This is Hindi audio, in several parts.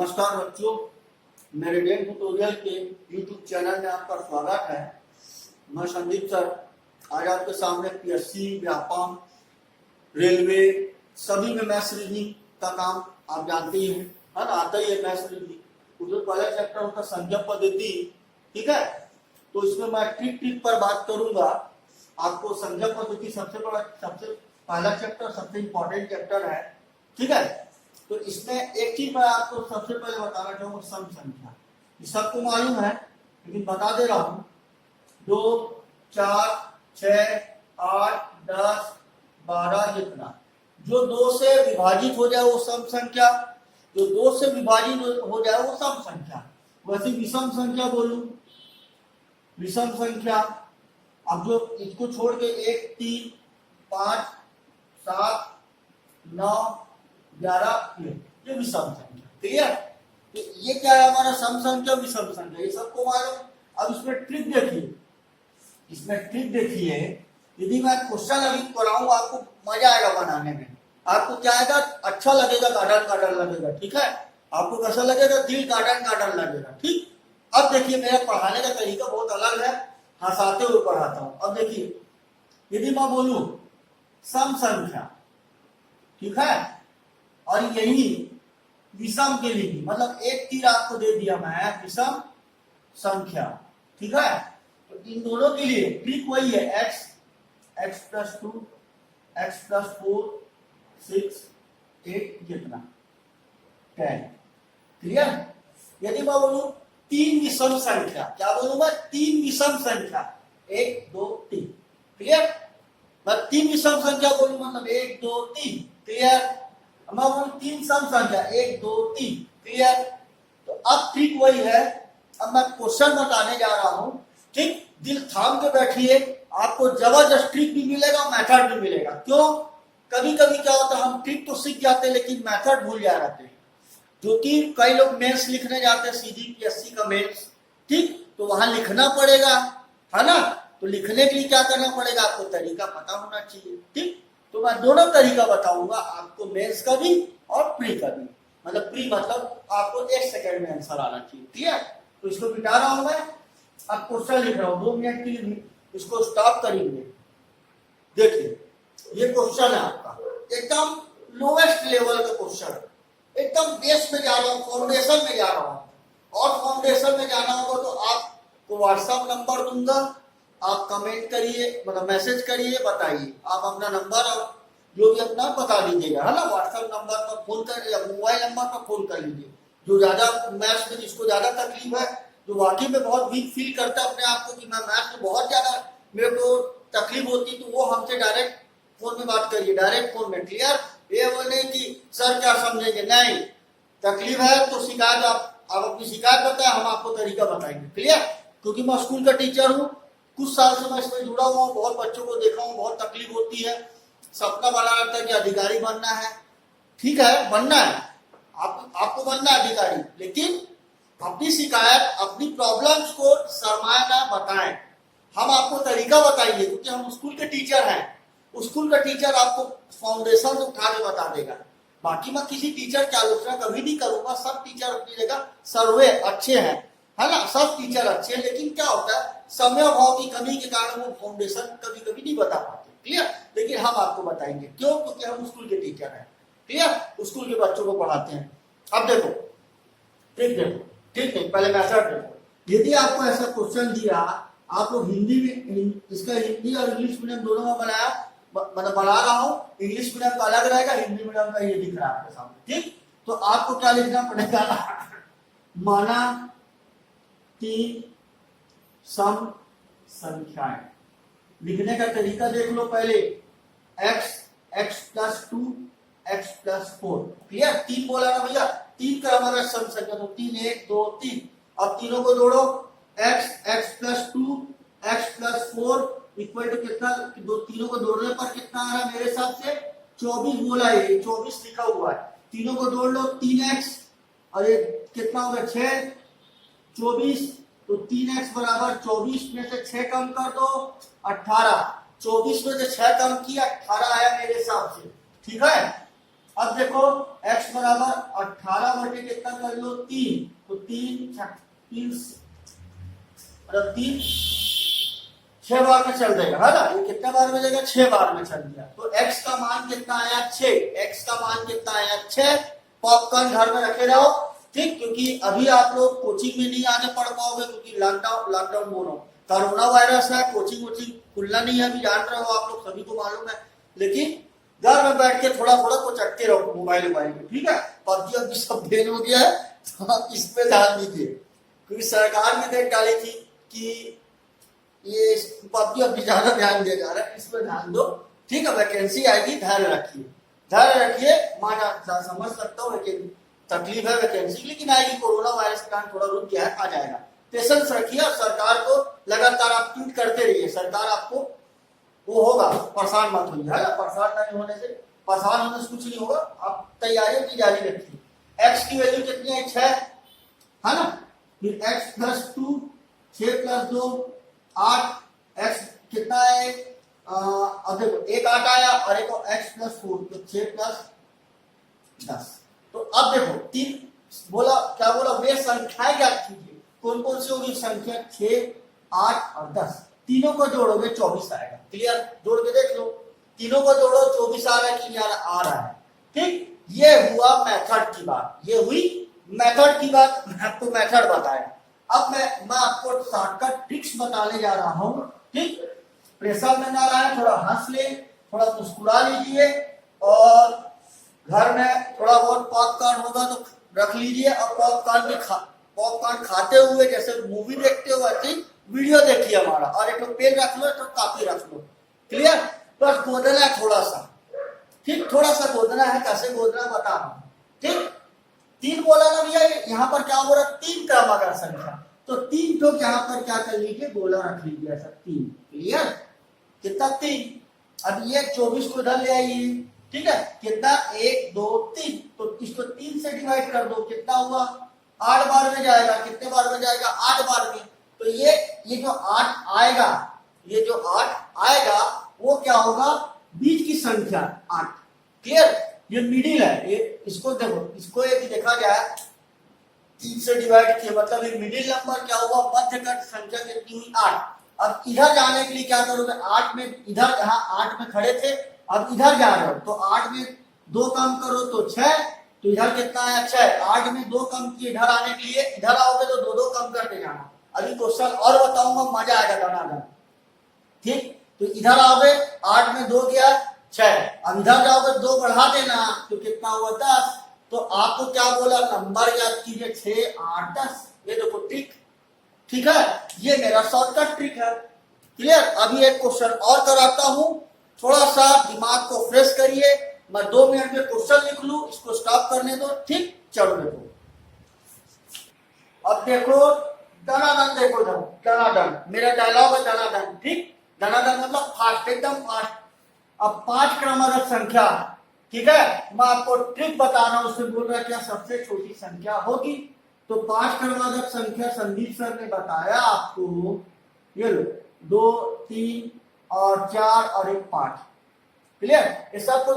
नमस्कार बच्चों, मेरे डेन ट्यूटोरियल के यूट्यूब चैनल में आपका स्वागत है। मैं संदीप सर आज आपके सामने पीएससी, व्यापम, रेलवे सभी में मैथ्स रीजनिंग का काम आप जानते ही हैं, है ना, आता ही है मैथ्स रीजनिंग। जो पहला चैप्टर होता है संख्या पद्धति, ठीक है, तो इसमें मैं ट्रिक पर बात करूंगा। आपको संख्या पद्धति सबसे पहला चैप्टर, सबसे इम्पोर्टेंट चैप्टर है, ठीक है। तो इसमें एक चीज मैं आपको सबसे पहले बताना चाहूंगा, सम संख्या। ये सबको मालूम है लेकिन बता दे रहा हूं। 2, 4, 6, 8, 10, 12 जितना जो 2 से विभाजित हो जाए वो सम संख्या, जो 2 से विभाजित हो जाए वो सम संख्या। वैसे विषम संख्या बोलूं, विषम संख्या अब जो इसको छोड़ के 1, 3, 5, 7, 9, 11 ये विषम संख्या, क्लियर। तो ये क्या है हमारा सम संख्या, विषम संख्या, ये सबको मालूम। अब इसमें ट्रिक देखिए, इसमें ट्रिक देखिए। यदि मैं क्वेश्चन अभी कराऊं आपको मजा आएगा बनाने में, आपको क्या आएगा, अच्छा लगेगा, गार्डन लगेगा, ठीक है। आपको कैसा लगेगा, दिल गार्डन लगेगा, ठीक। अब देखिए मेरा पढ़ाने का तरीका बहुत अलग है, हंसाते हुए पढ़ाता हूं। अब देखिए यदि मैं बोलूं सम संख्या, ठीक है, और यही विषम के लिए मतलब एक तीर आपको दे दिया मैं, विषम संख्या, ठीक है। तो इन दोनों के लिए ट्रिक वही है, x + 2, x + 4, 6, 8 जितना 10, क्लियर। यदि मैं बोलूं 3 विषम संख्या, क्या बोलूं मैं, 3 विषम संख्या, 1, 2, 3, क्लियर। मैं 3 विषम संख्या बोलूं मतलब 1, 2, 3, क्लियर। मैं बोलूं 3 सम संख्या, 1, 2, 3, क्लियर। तो अब ट्रिक वही है। अब मैं क्वेश्चन बताने जा रहा हूं, ठीक। दिल थाम के बैठिए, आपको जबरदस्त ट्रिक भी मिलेगा, मेथड भी मिलेगा। क्यों, कभी कभी क्या होता है, हम ट्रिक तो सीख जाते हैं लेकिन मेथड भूल जा रहे हैं। जो कि कई लोग मेंस लिखने जाते हैं, सीधी पीएससी का मेंस, ठीक, तो वहां लिखना पड़ेगा, है ना। तो लिखने के लिए क्या करना पड़ेगा, आपको तरीका पता होना चाहिए, ठीक। तो मैं दोनों तरीका बताऊंगा आपको, मेंस का भी और प्री का भी। मतलब प्री मतलब आपको 1 सेकंड में आंसर आना चाहिए, क्लियर। तो इसको मिटा रहा हूं मैं, अब क्वेश्चन लिख रहा हूं 2 मिनट के लिए, इसको स्टॉप करेंगे। देखिए ये क्वेश्चन है आपका, एकदम लोएस्ट लेवल का क्वेश्चन, एकदम बेस में जा रहा हूं, फाउंडेशन में जा रहा हूं। और फाउंडेशन में जाना होगा तो आपको व्हाट्सएप नंबर दूंगा, आप कमेंट करिए, मतलब मैसेज करिए, बताइए आप अपना नंबर और जो भी अपना बता दीजिएगा, है ना। व्हाट्सएप नंबर पर फोन कर या मोबाइल नंबर पर फोन कर लीजिए। जो ज्यादा मैथ्स में जिसको ज्यादा तकलीफ है, जो वाकई में बहुत वीक फील करता है अपने आप को कि मैं मैथ्स में बहुत ज्यादा मेरे को तकलीफ होती, तो वो हमसे डायरेक्ट फोन में बात करिए, डायरेक्ट फोन में, क्लियर। ये बोले कि सर क्या समझेंगे, नहीं, तकलीफ है तो शिकायत आप अपनी शिकायत बताएं, हम आपको तरीका बताएंगे, क्लियर। क्योंकि मैं स्कूल का टीचर हूँ, कुछ साल से मैं इसमें जुड़ा हुआ हूँ, बहुत बच्चों को देखा हूँ, बहुत तकलीफ होती है, सपना बना रहता है कि अधिकारी बनना है, ठीक है, बनना है, आपको बनना है अधिकारी, लेकिन अपनी शिकायत, अपनी प्रॉब्लम्स को शर्माना बताएं, हम आपको तरीका बताएंगे। क्योंकि हम स्कूल के टीचर हैं, स्कूल का टीचर आपको फाउंडेशन से उठा के बता देगा। बाकी मैं किसी टीचर की आलोचना कभी नहीं करूंगा, सब टीचर अपनी जगह सर्वे अच्छे हैं, है ना, सब टीचर अच्छे हैं, लेकिन क्या होता है, समय भाव की कमी के कारण वो फाउंडेशन कभी कभी नहीं बता पाते, क्लियर। लेकिन हम आपको बताएंगे, क्यों, क्योंकि हम स्कूल के टीचर हैं, क्लियर, स्कूल के बच्चों को पढ़ाते हैं। अब देखो ठीक, देखो ठीक नहीं, पहले मैथड देखो। यदि आपको ऐसा क्वेश्चन दिया, आप लोग हिंदी में, इसका हिंदी और इंग्लिश मीडियम दोनों में बनाया, मतलब बना रहा हूं, इंग्लिश मीडियम का अलग रहेगा, हिंदी मीडियम का ये दिख रहा है आपके सामने, ठीक। तो आपको क्या लिखना पड़ेगा, माना 3 सम संख्याएं। लिखने का तरीका देख लो पहले, x + 2, x + 4, क्लियर। 3 बोला ना भैया, 3 का हमारा सम संख्या, तो 3, 1, 2, 3। अब तीनों को जोड़ो, x + 2, x + 4 इक्वल टू कितना, दो तीनों को जोड़ने पर कितना आ रहा है मेरे हिसाब से 24 बोला है, 24 लिखा हुआ है। तीनों को जोड़ लो, 3x और ये कितना होगा 6, 24, तो 3x बराबर 24 में से 6 कम कर दो 18, 24 में से 6 कम किया 18 आया मेरे हिसाब से, ठीक है। अब देखो x बराबर 18 बटे कितना कर लो 3, तो 3 मतलब 3 6 बार में चल जाएगा, है ना। ये कितने बार में जाएगा, 6 बार में चल गया। तो x का मान कितना आया 6, x का मान कितना आया 6। पॉपकॉर्न घर में रखे रहो, ठीक, क्योंकि अभी आप लोग कोचिंग में नहीं आने पढ़ पाओगे क्योंकि लॉकडाउन बोल रहा हूँ, कोरोना वायरस है, कोचिंग खुलना नहीं है, अभी जान रहे हो आप लोग, सभी को मालूम है। लेकिन घर में बैठ के थोड़ा थोड़ा कुछ अटके रहो मोबाइल में, ठीक है। पबजी अभी सब बैन हो गया है, तो आप इस पे ध्यान दीजिए, क्योंकि सरकार ने देख डाली थी कि ये पबजी अभी ज्यादा ध्यान दिया जा रहा है, इस पर ध्यान दो, ठीक है। वैकेंसी आएगी, धैर्य रखिए। माना समझ सकता हूँ लेकिन तकलीफ है वैकेंसी, लेकिन आएगी। कोरोना वायरस के कारण थोड़ा रुक गया है, आ जाएगा। पेशेंस रखिए और सरकार को लगातार आप ट्वीट करते रहिए, सरकार आपको वो होगा, परेशान मत होइए, है ना। परेशान होने से कुछ नहीं होगा, आप तैयारियों की जारी रखिए। एक्स की वैल्यू कितनी है 6, है ना। फिर एक्स प्लस 2, 6 प्लस 2 8, एक्स कितना है, अब देखो एक 8 आया और एक एक्स प्लस 4, तो 6 प्लस 10। तो अब देखो 3 बोला, क्या बोला, वे संख्याएं ज्ञात कीजिए। कौन कौन सी होगी संख्या, 6, 8 और 10। तीनों को जोड़ोगे 24 आएगा। क्लियर, जोड़ के देख लो, तीनों को जोड़ो 24 आ रहा है कि आ रहा है, ठीक। ये हुआ मेथड की बात, ये हुई मेथड की बात, मैं आपको मेथड बताया। अब मैं आपको शॉर्टकट ट्रिक्स बताने जा रहा हूं, ठीक। प्रेशर में ना रहा, थोड़ा हंस ले, थोड़ा मुस्कुरा लीजिए, और घर में थोड़ा बहुत पॉपकॉर्न होगा तो रख लीजिए, और पॉपकॉर्न खाते हुए जैसे मूवी देखते हो वैसे वीडियो देखिए हमारा, और एक पेन रख लो, तो कापी रख लो। क्लियर, बस गोदना है थोड़ा सा, ठीक, थोड़ा सा गोदना है, कैसे गोदना बता रहा हूं, ठीक। 3 बोला ना भैया, यहाँ पर क्या बोला, 3 क्रमागत संख्या, तो 3 तो यहाँ पर क्या कर लीजिए, गोला रख लीजिए ऐसा 3। क्लियर, कितना 3। अब ये 24 को इधर ले आइए, ठीक है, कितना 1 2 3, तो इसको 3 से डिवाइड कर दो, कितना हुआ 8 बार में जाएगा। कितने बार में जाएगा, 8 बार में। तो ये जो 8 आएगा, ये जो 8 आएगा वो क्या होगा, बीच की संख्या 8। क्लियर, ये मिडिल है, ये इसको देखो, इसको एक देखा जाए 3 से डिवाइड किया, मतलब ये मिडिल नंबर क्या हुआ, मध्यगत संख्या कितनी हुई 8। अब इधर जाने के लिए क्या करोगे, 8 में इधर, यहाँ 8 में खड़े थे, अब इधर जा रहे हो, तो 8 में 2 कम करो तो 6, तो इधर कितना आया 6। 8 में 2 कम किए, इधर आने के लिए, इधर आओगे तो 2 2 कम करते जाना। अभी क्वेश्चन और बताऊंगा, मजा आएगा दाना, ठीक। तो इधर आओगे, 8 में 2 गया 6, अब इधर जाओगे 2 बढ़ा देना, तो कितना हुआ 10। तो आपको क्या बोला, नंबर याद कीजिए 6 8 10। ये देखो ट्रिक, ठीक है, ये मेरा शॉर्टकट ट्रिक है। क्लियर, अभी एक क्वेश्चन और कराता हूं, थोड़ा सा दिमाग को फ्रेश करिए। मैं 2 मिनट में क्वेश्चन लिख लूं, इसको स्टॉप करने दो, ठीक। चलो देखो, अब देखो दनादन, देखो दनादन, मेरा डायलॉग है दनादन, ठीक। दनादन मतलब फास्ट, एकदम फास्ट। अब 5 क्रमागत संख्या, ठीक है, मैं आपको ट्रिक बता रहा हूं, उससे बोल रहा है क्या सबसे छोटी संख्या होगी। तो 5 क्रमागत संख्या संदीप सर ने बताया आपको, ये लो 2 3 और 4 और एक 5। क्लियर, इस सब को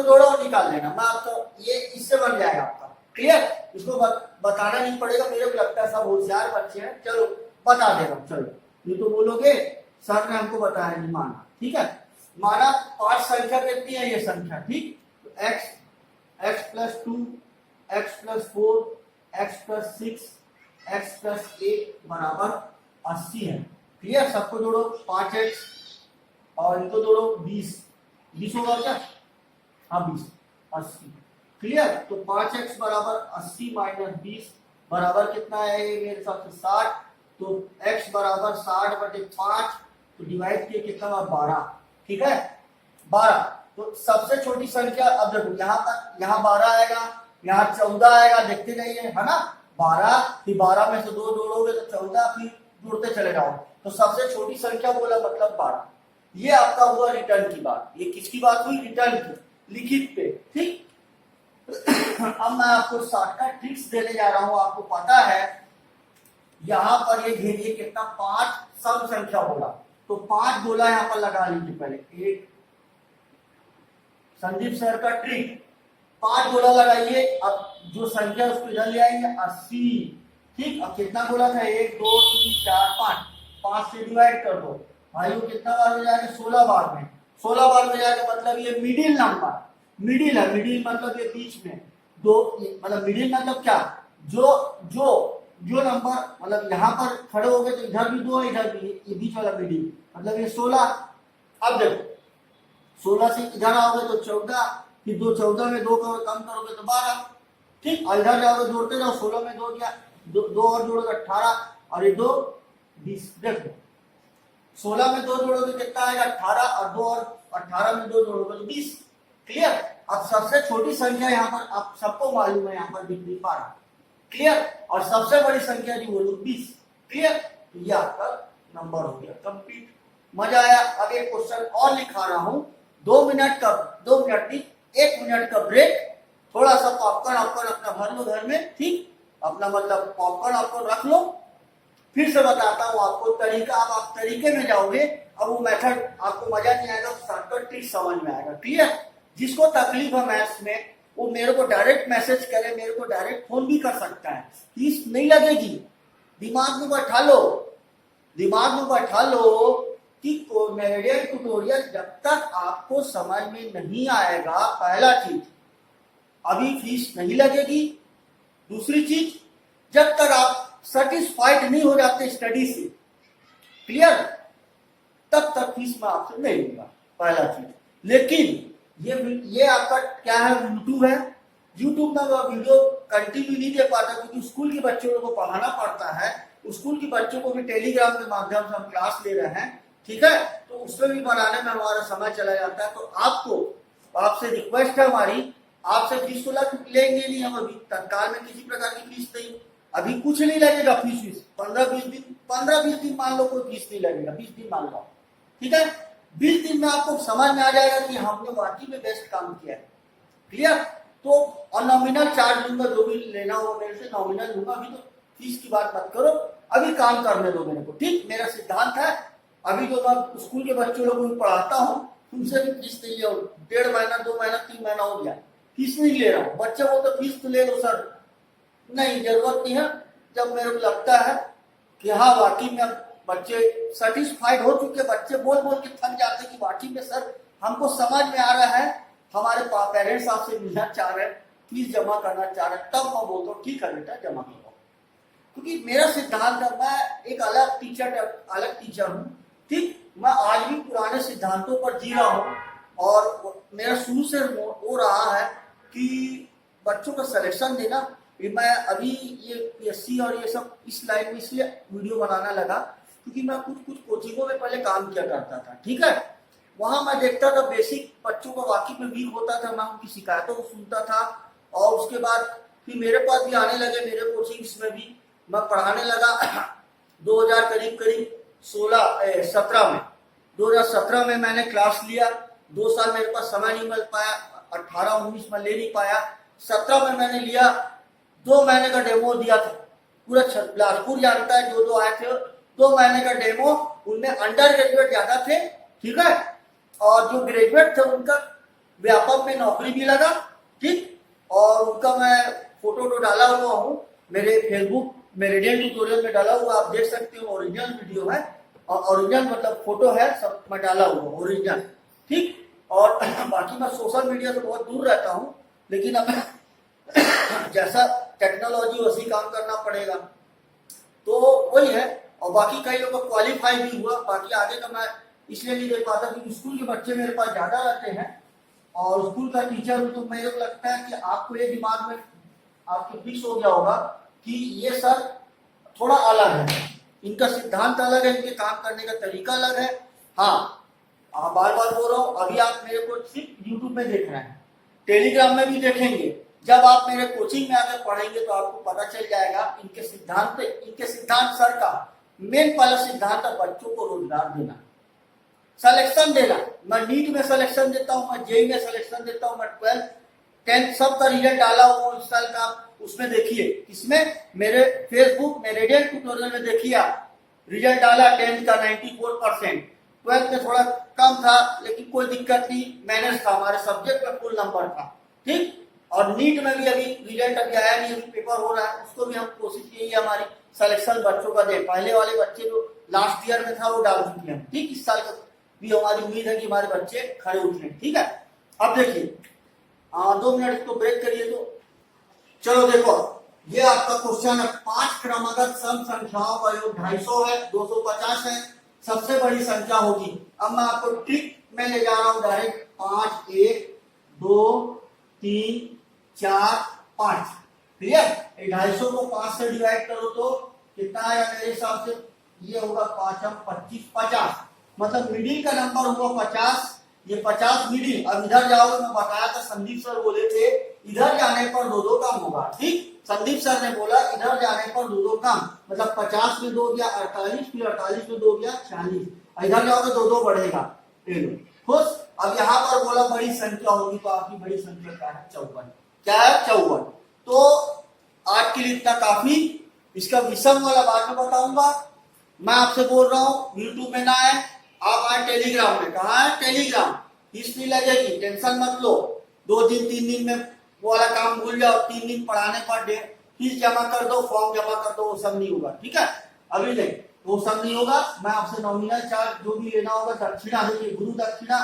जोड़ो और निकाल लेना। मैं आपको ये इससे बन जाएगा आपका। क्लियर, इसको बताना नहीं पड़ेगा, मेरे को लगता है सब होशियार बच्चे हैं, चलो बता दे रहा हूं। चलो, ये तो बोलोगे सर ने हमको बताया नहीं, माना, ठीक है। माना 5 संख्या कितनी है, ये संख्या, ठीक। तो x plus 2, x plus 4, x plus 6, x plus 8 बराबर 80 है। क्लियर, सबको जोड़ो 5x और इनको जोड़ो 20 होगा क्या, हाँ 20 80। क्लियर, तो 5x बराबर 80 माइनस 20 बराबर कितना है, मेरे हिसाब से 60। तो x बराबर 60 बटे 5, तो डिवाइड किए कितना हुआ 12, ठीक है 12। तो सबसे छोटी संख्या, अब देखो यहाँ 12 आएगा, यहाँ 14 आएगा, देखते जाइए, है ना। 12, फिर 12 में से 2 जोड़ोगे तो 14, फिर जुड़ते चले जाओ। तो सबसे छोटी संख्या बोला मतलब 12। ये आपका हुआ रिटर्न की बात। ये किसकी बात हुई, रिटर्न की, लिखित पे, ठीक। अब मैं आपको शॉर्टकट ट्रिक्स देने जा रहा हूं। आपको पता है यहां पर ये घेरिए कितना, 5 सम संख्या होगा, तो 5 गोला यहां पर लगा लीजिए पहले, 1 संदीप सर का ट्रिक, 5 गोला लगाइए। अब जो संख्या उसको इधर ले आएंगे 80। ठीक, अब कितना गोला था, 1 2 3 4 5, 5 से डिवाइड कर दो भाइयों, कितना बार में जाएगा, 16 बार में। 16 बार में जाएगा मतलब ये मिडिल नंबर, मिडिल है, मिडिल मतलब ये बीच में दो, मतलब मिडिल मतलब क्या, जो जो जो नंबर मतलब यहाँ पर खड़े हो गए तो इधर भी 2 इधर भी, ये बीच वाला मिडिल मतलब ये 16। अब देखो 16 से इधर आओगे तो 14, फिर 14 में 2 कम करोगे तो 12। ठीक, और इधर जाओगे जोड़ते जाओ, 16 में 2 दिया, 2 और जोड़ोगे 18, और ये 2 20। देखो 16 में 2 जोड़ोगे कितना आएगा 18, और 2 और 18 में 2 जोड़ोगे तो 20। क्लियर। अब सबसे छोटी संख्या यहाँ पर आप सबको मालूम है, यहाँ पर दिख नहीं पा रहा। क्लियर। और सबसे बड़ी संख्या जो बोलो 20। क्लियर। ये आपका नंबर हो गया कंप्लीट। मजा आया। अब एक क्वेश्चन और लिखा रहा हूं, 2 मिनट का, 2 मिनट नहीं 1 मिनट का ब्रेक, थोड़ा सा पॉपकॉर्न अपना भर लो घर में। ठीक, अपना मतलब पॉपकॉर्न आपको रख लो, फिर से बताता हूँ आपको तरीका। अब आप तरीके में जाओगे, अब वो मेथड आपको मजा नहीं आएगा, शॉर्टकट ट्रिक समझ में आएगा। क्लियर। जिसको तकलीफ है मैथ्स में वो मेरे को डायरेक्ट मैसेज करे, मेरे को डायरेक्ट फोन भी कर सकता है, फीस नहीं लगेगी। दिमाग में बैठा लो, दिमाग में बैठा लो कि मेरिडियन ट्यूटोरियल जब तक आपको समझ में नहीं आएगा, पहला चीज अभी फीस नहीं लगेगी। दूसरी चीज, जब तक आप सेटिस्फाइड नहीं हो जाते स्टडी से, क्लियर, तब तक फीस मैं आपसे नहीं लूंगा, पहला चीज। लेकिन ये आपका क्या है, यूट्यूब है, यूट्यूब में मैं वीडियो कंटिन्यू नहीं दे पाता क्योंकि स्कूल के बच्चों को पढ़ाना पड़ता है। स्कूल के बच्चों को भी टेलीग्राम के माध्यम से हम क्लास ले रहे हैं, ठीक है, तो उसमें भी बनाने में हमारा समय चला जाता है। तो आपको, आपसे रिक्वेस्ट है हमारी, आपसे फीस तो लेंगे नहीं हम अभी, तत्काल में किसी प्रकार की फीस नहीं, अभी कुछ नहीं लगेगा फीस। 15-20 दिन मान लो कोई फीस नहीं लगेगा, 20 दिन मान लो, ठीक है। 20 दिन में आपको समझ में आ जाएगा कि हमने वाकई में बेस्ट काम किया है। क्लियर। तो और नॉमिनल चार्ज लूंगा, जो भी लेना हो मेरे से नॉमिनल लूंगा। अभी तो फीस की बात मत करो, अभी काम करने दो मेरे को। ठीक, मेरा सिद्धांत है, अभी जो मैं स्कूल के बच्चों लोगों को पढ़ाता हूँ उनसे भी फीस नहीं लिया, 1.5 महीना 2 महीना 3 महीना हो गया, फीस नहीं ले रहा हूँ। बच्चे बोलते फीस तो ले लो सर, नहीं जरूरत नहीं है। जब मेरे को लगता है कि हाँ वाकई में बच्चे सेटिस्फाइड हो चुके, बच्चे बोल बोल के थक जाते कि वाकई में सर हमको समझ में आ रहा है, हमारे पेरेंट्स आपसे मिलना चाह रहे हैं, फीस जमा करना चाह रहे हैं, तब मैं बोलता हूँ ठीक है बेटा जमा करो। क्योंकि मेरा सिद्धांत है, मैं एक अलग टीचर हूँ। ठीक, मैं आज भी पुराने सिद्धांतों पर जी रहा हूँ, और मेरा शुरू से वो रहा है कि बच्चों का सिलेक्शन देना। मैं अभी ये पीएससी और ये सब इस लाइन में इसलिए वीडियो बनाना लगा क्योंकि मैं कुछ कोचिंगों में पहले काम किया करता था। ठीक है, वहां मैं देखता था बेसिक बच्चों को वाकई में वीक होता था, मैं उनकी शिकायतों को सुनता था, और उसके बाद फिर मेरे पास भी आने लगे, मेरे कोचिंग्स में भी मैं पढ़ाने लगा 2000 करीब 17 में। 2017 में मैंने क्लास लिया, 2 साल मेरे पास समय नहीं मिल पाया, 18-19 में ले नहीं पाया, 17 में मैंने लिया, 2 महीने का डेमो दिया था। पूरा बिलासपुर जानता है, जो आए थे 2 महीने का डेमो, उनमें अंडर ग्रेजुएट ज्यादा थे, ठीक है, और जो ग्रेजुएट थे उनका व्यापक में नौकरी भी लगा। ठीक, और उनका मैं फोटो डाला हुआ हूँ मेरे फेसबुक मेरिडियन ट्यूटोरियल में डाला हुआ, आप देख सकते हो, ओरिजिनल वीडियो है, और ओरिजिनल मतलब फोटो है, सब मैं डाला हुआ ओरिजिनल। ठीक, और बाकी मैं सोशल मीडिया से बहुत दूर रहता हूँ, लेकिन अब जैसा टेक्नोलॉजी वैसी काम करना पड़ेगा, तो वही है। और बाकी कई लोगों को क्वालिफाई भी हुआ, बाकी आगे का मैं इसलिए नहीं दे पाता क्योंकि स्कूल के बच्चे मेरे पास ज्यादा रहते हैं, और स्कूल का टीचर हूँ, तो मेरे को लगता है कि आपको ये दिमाग में आपके फिक्स हो गया होगा कि ये सर थोड़ा अलग है, इनका सिद्धांत अलग है, इनके काम करने का तरीका अलग है। हाँ, बार बार बोल रहा हूँ, अभी आप मेरे को सिर्फ यूट्यूब में देख रहे हैं, टेलीग्राम में भी देखेंगे, जब आप मेरे कोचिंग में आकर पढ़ेंगे तो आपको पता चल जाएगा इनके सिद्धांत सर का मेन पहला सिद्धांत है बच्चों को रोजगार देना, सिलेक्शन देना। मैं नीट में सिलेक्शन देता हूँ, मैं जेई में सिलेक्शन देता हूँ, मैं 12th 10th सब का रिजल्ट डाला हुआ इस साल का, उसमें देखिए, इसमें मेरे फेसबुक मेरिडियन ट्यूटोरियल में देखिए, आप रिजल्ट डाला 10th का 94%, 12th में थोड़ा कम था, लेकिन कोई दिक्कत नहीं, मैनेज था, हमारे सब्जेक्ट में फुल नंबर था। ठीक, और नीट में भी अभी रिजल्ट अभी आया नहीं, अभी पेपर हो रहा है, उसको भी हम कोशिश यही है हमारी सिलेक्शन बच्चों का दे। पहले वाले बच्चे जो लास्ट ईयर में था वो डाल चुके हैं। ठीक, इस साल भी हमारी उम्मीद है कि हमारे बच्चे खड़े उठे। ठीक है, अब देखिए 2 मिनट इसको ब्रेक करिए। तो चलो देखो, ये आपका क्वेश्चन है, 5 क्रमागत सम संख्याओं का योग 250 है, 250 है, सबसे बड़ी संख्या होगी। अब मैं आपको ट्रिक में ले जा रहा हूं डायरेक्ट। 5 1 2 3 4 5, क्लियर। 250 को 5 से डिवाइड करो तो कितना आया मेरे हिसाब से, ये होगा 5 25 50, मतलब मिडिल का नंबर होगा 50। ये 50 मिडिल। अब इधर जाओगे, मैं बताया था, संदीप सर बोले थे इधर जाने पर 2 कम होगा। ठीक, संदीप सर ने बोला इधर जाने पर 2 कम, मतलब 50 में 2 गया 48, फिर 48 में 2 गया 46, इधर जाओगे 2 बढ़ेगा। खुश। अब यहाँ पर बोला बड़ी संख्या होगी, तो आपकी बड़ी संख्या क्या है, 54। क्या है, 54। तो आज के लिए इतना काफी। इसका विषम वाला बाद में बताऊंगा। मैं आपसे बोल रहा हूँ यूट्यूब में ना है, आप आए टेलीग्राम में। कहा है, टेलीग्राम, फीस नहीं लगेगी, टेंशन मत लो। 2 दिन 3 दिन में वो वाला काम भूल जाओ, 3 दिन पढ़ाने पर फीस जमा कर दो, फॉर्म जमा कर दो, वो सब नहीं होगा। ठीक है, अभी नहीं, वो सब नहीं होगा। मैं आपसे नॉमिनल चार्ज जो भी लेना होगा, दक्षिणा देखिए, गुरु दक्षिणा